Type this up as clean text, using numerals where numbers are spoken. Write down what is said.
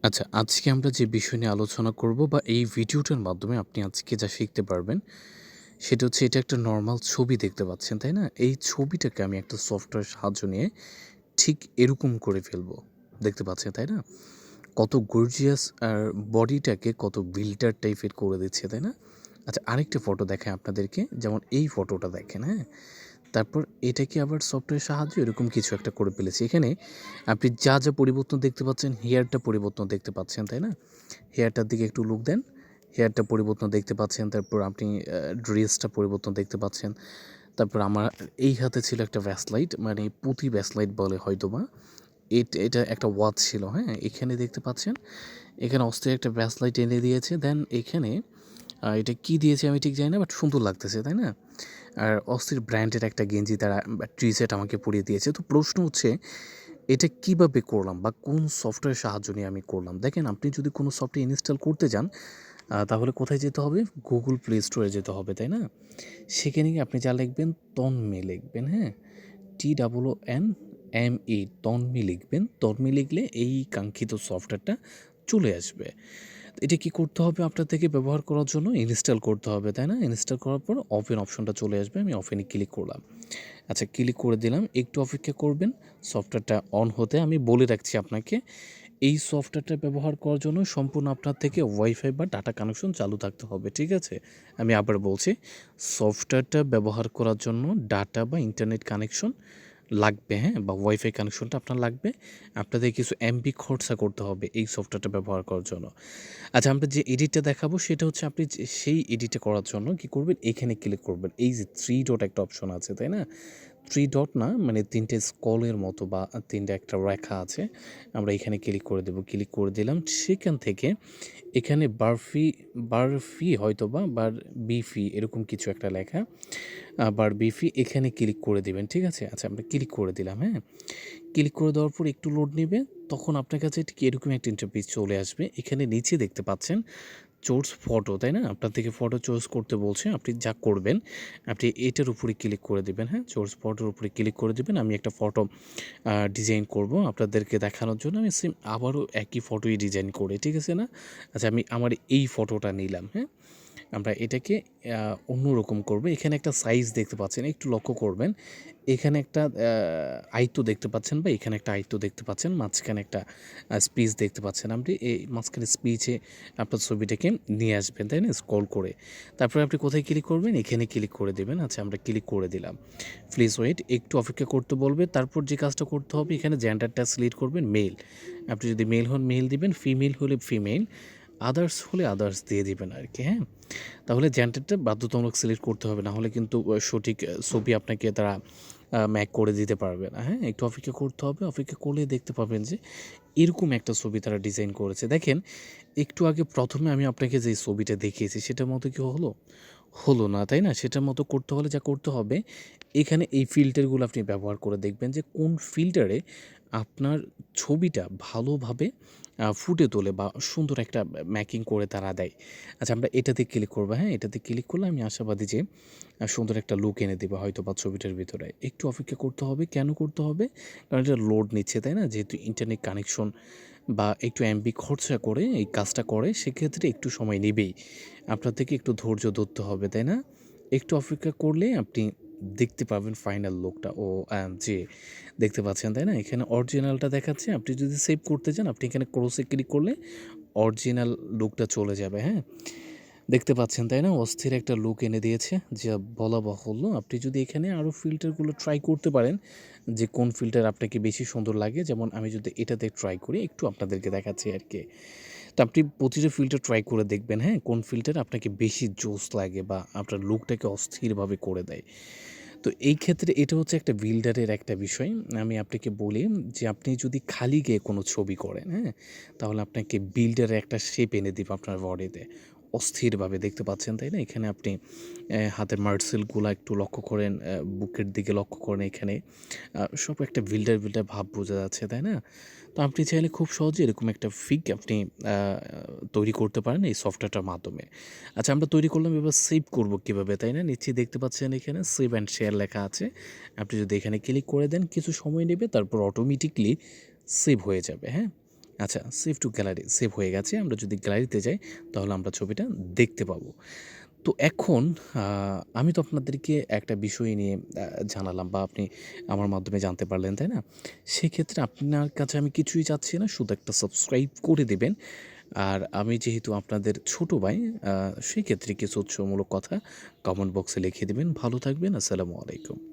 আচ্ছা, আজকে আমরা যে বিষয় নিয়ে আলোচনা করব বা এই ভিডিওটার মাধ্যমে আপনি আজকে যা শিখতে পারবেন, সেটা হচ্ছে এটা একটা নরমাল ছবি দেখতে পাচ্ছেন, তাই না? এই ছবিটাকে আমি একটা সফটওয়্যার সাহায্য নিয়ে ঠিক এরকম করে ফেলবো। দেখতে পাচ্ছেন, তাই না? কত গর্জিয়াস আর বডিটাকে কত বিল্ডার টাইপের করে দিচ্ছে, তাই না? আচ্ছা, আরেকটা ফটো দেখাই আপনাদেরকে। যেমন এই ফটোটা দেখেন, হ্যাঁ? তারপর এটাকে আবার সফটওয়্যারের সাহায্যে এরকম কিছু একটা করে ফেলেছি। এখানে আপনি যা পরিবর্তন দেখতে পাচ্ছেন, হেয়ারটা পরিবর্তন দেখতে পাচ্ছেন, তাই না? হেয়ারটার দিকে একটু লুক দেন। হেয়ারটা পরিবর্তন দেখতে পাচ্ছেন। তারপর আপনি ড্রেসটা পরিবর্তন দেখতে পাচ্ছেন। তারপর আমার এই হাতে ছিল একটা ভ্যাসলাইট, মানে পুঁতি ভ্যাসলাইট বলে হয়তোবা। এটা একটা ওয়াচ ছিল, হ্যাঁ? এখানে দেখতে পাচ্ছেন। এখানে অস্থির একটা ভ্যাসলাইট এনে দিয়েছে। দেন এখানে এটা কি দিয়েছে আমি ঠিক জানি না, বাট সুন্দর লাগতেছে, তাই না? আর অস্থির ব্র্যান্ডের একটা গেঞ্জি তারা টি-শার্ট আমাকে পরিয়ে দিয়েছে। তো প্রশ্ন হচ্ছে এটা কিভাবে করলাম বা কোন সফটওয়্যার সাহায্য নিয়ে আমি করলাম? দেখেন, আপনি যদি কোনো সফটওয়্যার ইনস্টল করতে যান, তাহলে কোথায় যেতে হবে? Google Play Store এ যেতে হবে, তাই না? সেখানে গিয়ে আপনি যা লিখবেন তন্মে লিখবেন, হ্যাঁ? TOONME তন্মে লিখবেন। তন্মে লিখলে এই কাঙ্ক্ষিত সফটওয়্যারটা চলে আসবে। এটা কি করতে হবে আপনার থেকে ব্যবহার করার জন্য? ইনস্টল করতে হবে, তাই না? ইনস্টল করার পর ওপেন অপশনটা চলে আসবে। আমি ওপেনে ক্লিক করলাম। আচ্ছা, ক্লিক করে দিলাম। একটু অপেক্ষা করবেন সফটওয়্যারটা অন হতে। আমি বলে রাখছি আপনাকে, এই সফটওয়্যারটা ব্যবহার করার জন্য সম্পূর্ণ আপনার থেকে ওয়াইফাই বা ডাটা কানেকশন চালু থাকতে হবে, ঠিক আছে? আমি আবার বলছি, সফটওয়্যারটা ব্যবহার করার জন্য ডাটা বা ইন্টারনেট কানেকশন লাগবে, হ্যাঁ? বা ওয়াইফাই কানেকশনটা আপনার লাগবে। আপনাদের কিছু এমবি খরচা করতে হবে এই সফটওয়্যারটা ব্যবহার করার জন্য। আচ্ছা, আমরা যে এডিটটা দেখাবো সেটা হচ্ছে আপনি সেই এডিটটা করার জন্য কি করবেন? এখানে ক্লিক করবেন। এই যে 3 ডট একটা অপশন আছে, তাই না? 3 ডট না, মানে ৩ টে স্কলের মতো বা ৩ টা একটা রেখা আছে। আমরা এখানে ক্লিক করে দেব। ক্লিক করে দিলাম। সেখান থেকে এখানে বারফি হয়তোবা বিফি এরকম কিছু একটা লেখা। বিফি এখানে ক্লিক করে দিবেন। ঠিক আছে? আচ্ছা, আমরা ক্লিক করে দিলাম, হ্যাঁ? ক্লিক করে দেওয়ার পর একটু লোড নিবে। তখন আপনার কাছে ঠিক এরকম একটা ইন্টারফেস চলে আসবে। এখানে নিচে দেখতে পাচ্ছেন চোর্স ফটো, তাই না? আপনার থেকে ফটো চুজ করতে বলছে। আপনি যা করবেন, আপনি এটার উপরে ক্লিক করে দিবেন, হ্যাঁ? চোর্স ফটোর উপরে ক্লিক করে দিবেন। আমি একটা ফটো ডিজাইন করব আপনাদেরকে দেখানোর জন্য। আমি সেম আবারও একই ফটোই ডিজাইন করি, ঠিক আছে না? আচ্ছা, আমি আমার এই ফটোটা নিলাম, হ্যাঁ? আমরা এটাকে অন্যরকম করব। এখানে একটা সাইজ দেখতে পাচ্ছেন, একটু লক্ষ্য করবেন। এখানে একটা আয়ত দেখতে পাচ্ছেন বা এখানে একটা আয়ত দেখতে পাচ্ছেন। মাঝখানে একটা স্পেস দেখতে পাচ্ছেন। আপনি এই মাঝখানে স্পেসে আপনার ছবিটাকে নিয়ে আসবেন, তাই না? স্ক্রল করে। তারপরে আপনি কোথায় ক্লিক করবেন? এখানে ক্লিক করে দিবেন। আচ্ছা, আমরা ক্লিক করে দিলাম। প্লিজ ওয়েট, একটু অপেক্ষা করতে বলবে। তারপর যে কাজটা করতে হবে, এখানে জেন্ডারটা সিলেক্ট করবেন মেল। আপনি যদি মেল হন মেল দিবেন, ফিমেল হলে ফিমেল, আদার্স হলে আদার্স দিয়ে দিবেন আরকি, হ্যাঁ? তাহলে জেন্ডারটা বাধ্যতামূলক সিলেক্ট করতে হবে। না হলে কিন্তু সঠিক ছবি আপনাকে তারা ম্যাক করে দিতে পারবে না, হ্যাঁ? একটু অপেক্ষা করতে হবে। অপেক্ষা করলে দেখতে পাবেন যে এরকম একটা ছবি তারা ডিজাইন করেছে। দেখেন, একটু আগে ১ম এ আমি আপনাকে যেই ছবিটা দেখিয়েছি সেটার মতো কি হলো? হলো না, তাই না? সেটার মতো করতে হলে যা করতে হবে, এখানে এই ফিল্টারগুলো আপনি ব্যবহার করে দেখবেন যে কোন ফিল্টারে আপনার ছবিটা ভালোভাবে ফুটে তোলে বা সুন্দর একটা ম্যাকিং করে তারা দেয়। আচ্ছা, আমরা এটাতে ক্লিক করব, হ্যাঁ? এটাতে ক্লিক করলে আমি আশাবাদী যে সুন্দর একটা লুক এনে দেবে হয়তোবা ছবিটার ভিতরে। একটু অপেক্ষা করতে হবে। কেন করতে হবে? কারণ এটা লোড নিচ্ছে, তাই না? যেহেতু ইন্টারনেট কানেকশন বা একটু এমবি খরচা করে এই কাজটা করে, সেক্ষেত্রে একটু সময় নেবেই। আপনার থেকে একটু ধৈর্য ধরতে হবে, তাই না? একটু অপেক্ষা করলে আপনি দেখতে পাবেন ফাইনাল লুকটা। জি, দেখতে পাচ্ছেন, তাই না? এখানে অরিজিনালটা দেখাচ্ছে। আপনি যদি সেভ করতে চান, আপনি এখানে ক্রসে ক্লিক করলে অরিজিনাল লুকটা চলে যাবে, হ্যাঁ? দেখতে পাচ্ছেন, তাই না? অস্থির একটা লুক এনে দিয়েছে, যা বলা বাহুল্য। আপনি যদি এখানে আরও ফিল্টারগুলো ট্রাই করতে পারেন যে কোন ফিল্টার আপনাকে বেশি সুন্দর লাগে। যেমন আমি যদি এটাতে ট্রাই করি, একটু আপনাদেরকে দেখাচ্ছি আরকি। তো আপনি প্রতিটা ফিল্টার ট্রাই করে দেখবেন, হ্যাঁ? কোন ফিল্টার আপনাকে বেশি জোস লাগে বা আপনার লুকটাকে অস্থিরভাবে করে দেয়। তো এই ক্ষেত্রে এটা হচ্ছে একটা বিল্ডারের একটা বিষয়। আমি আপনাকে বলি যে আপনি যদি খালি গেয়ে কোনো ছবি করেন, হ্যাঁ? তাহলে আপনাকে বিল্ডারের একটা শেপ এনে দিবে আপনার বডিতে। অস্থিরভাবে দেখতে পাচ্ছেন, তাই না? এখানে আপনি হাতের মার্সেলগুলা একটু লক্ষ্য করেন, বুকের দিকে লক্ষ্য করেন এখানে। সব একটা বিল্ডার ভাব বোঝা যাচ্ছে, তাই না? তো আপনি চাইলে খুব সহজে এরকম একটা ফিগ আপনি আ তৈরি করতে পারেন এই সফটওয়্যারটার মাধ্যমে। আচ্ছা, আমরা তৈরি করলাম, এবার সেভ করব কীভাবে, তাই না? নিচে দেখতে পাচ্ছেন এখানে সেভ অ্যান্ড শেয়ার লেখা আছে। আপনি যদি এখানে ক্লিক করে দেন, কিছু সময় নেবে, তারপর অটোমেটিকলি সেভ হয়ে যাবে, হ্যাঁ? আচ্ছা, সেভ টু গ্যালারি সেভ হয়ে গেছে। আমরা যদি গ্যালারিতে যাই তাহলে আমরা ছবিটা দেখতে পাবো। তো এখন আমি তো আপনাদেরকে একটা বিষয় নিয়ে জানালাম বা আপনি আমার মাধ্যমে জানতে পারলেন, তাই না? সেক্ষেত্রে আপনার কাছে আমি কিছুই চাচ্ছি না, শুধু একটা সাবস্ক্রাইব করে দিবেন। আর আমি যেহেতু আপনাদের ছোট ভাই, সেক্ষেত্রে কিছু উৎসাহমূলক কথা কমেন্ট বক্সে লিখে দিবেন। ভালো থাকবেন। আসসালামু আলাইকুম।